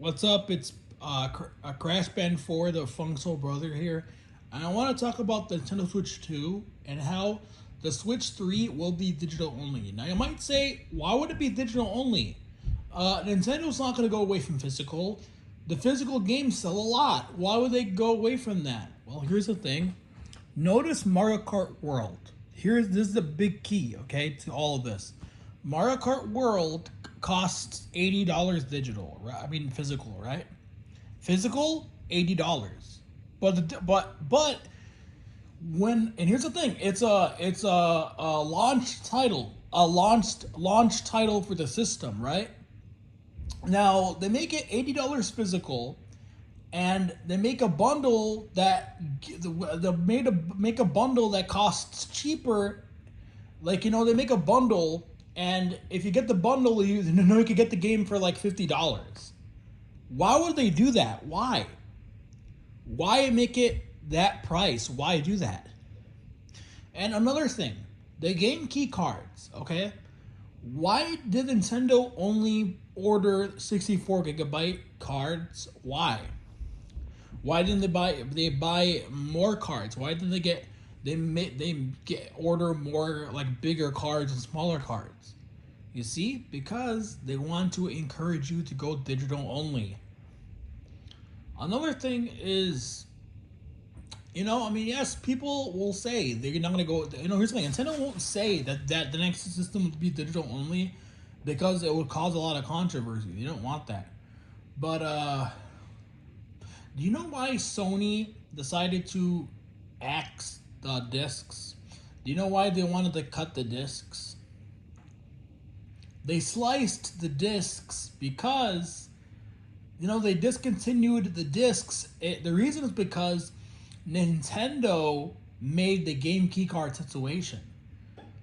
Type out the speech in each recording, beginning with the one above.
What's up? It's Crash Band 4, the Funk Soul Brother here. And I want to talk about the Nintendo Switch 2 and how the Switch 3 will be digital only. Now, you might say, why would it be digital only? Nintendo's not going to go away from physical. The physical games sell a lot. Why would they go away from that? Well, here's the thing. Notice Mario Kart World. This is the big key, okay, to all of this. Mario Kart World costs $80 digital, right? I mean physical, right? Physical $80. But when and here's the thing, it's a launch title, a launch title for the system, right? Now they make it $80 physical, and they make a bundle make a bundle that costs cheaper. Like, they make a bundle, and if you get the bundle, you can get the game for like $50. Why would they do that? Why make it that price? Why do that? And another thing, the game key cards, okay? Why did Nintendo only order 64 gigabyte cards? Why? Why didn't they buy more cards? Why didn't they order more, like, bigger cards and smaller cards? You see, because they want to encourage you to go digital only. Another thing is, yes, people will say they're not gonna go. Here's the thing: Nintendo won't say that the next system would be digital only because it would cause a lot of controversy. They don't want that. But do you know why Sony decided to axe the discs? Do you know why they wanted to cut the discs? They sliced the discs because they discontinued the discs. The reason is because Nintendo made the game key card situation.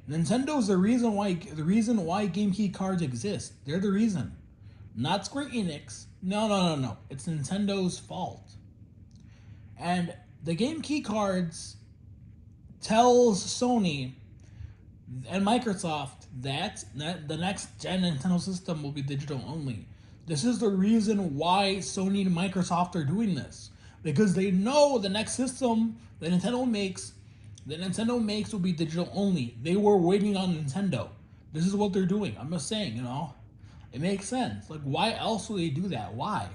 Nintendo's the reason why game key cards exist. They're the reason, not Square Enix. No. It's Nintendo's fault. And the game key cards tells Sony and Microsoft that the next gen Nintendo system will be digital only. This is the reason why Sony and Microsoft are doing this, because they know the next system that Nintendo makes will be digital only. They were waiting on Nintendo. This is what they're doing. I'm just saying, it makes sense. Like, why else would they do that? Why?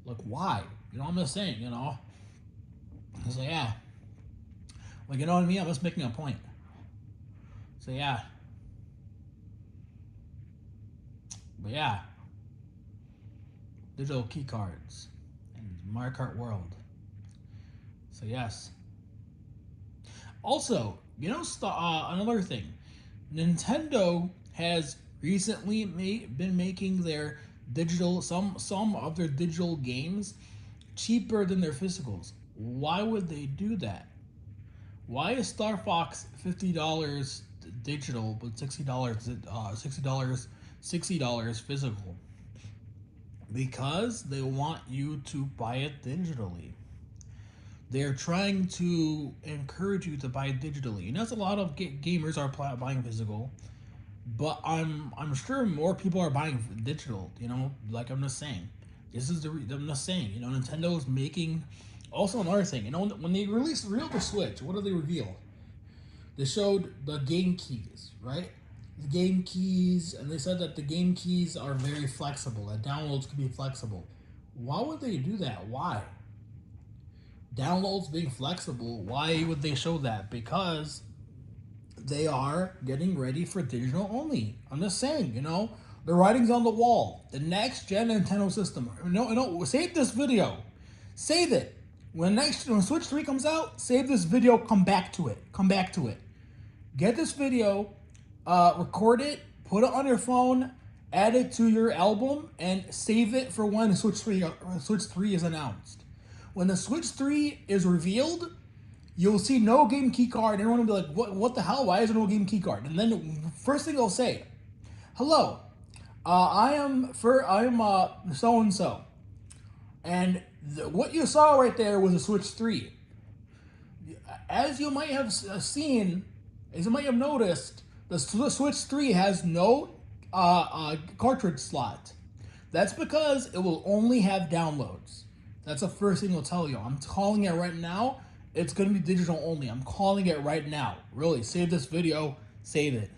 Like, why? I'm just saying, So yeah. Like, you know what I mean? I'm just making a point. So yeah. But yeah. Digital key cards and Mario Kart World. So yes. Also, another thing, Nintendo has recently been making their some of their digital games cheaper than their physicals. Why would they do that? Why is Star Fox $50 digital but $60 physical? Because they want you to buy it digitally. They're trying to encourage you to buy it digitally. And that's a lot of gamers are buying physical, but I'm sure more people are buying digital. Like, I'm just saying. I'm just saying. Nintendo's making. Also, another thing. When they released the Switch, what did they reveal? They showed the game keys, right? The game keys, and they said that the game keys are very flexible. That downloads can be flexible. Why would they do that? Why? Downloads being flexible. Why would they show that? Because they are getting ready for digital only. I'm just saying, the writing's on the wall. The next gen Nintendo system. Save this video. Save it. When Switch 3 comes out, save this video. Come back to it. Get this video. Record it, put it on your phone, add it to your album, and save it for when Switch 3 is announced. When the Switch 3 is revealed, you'll see no game key card, and everyone will be like, what the hell? Why is there no game key card? And then first thing they'll say, hello, I am so and so, and what you saw right there was a Switch 3. As you might have seen, as you might have noticed, the Switch 3 has no cartridge slot. That's because it will only have downloads. That's the first thing I'll tell you. I'm calling it right now. It's going to be digital only. I'm calling it right now. Really, save this video. Save it.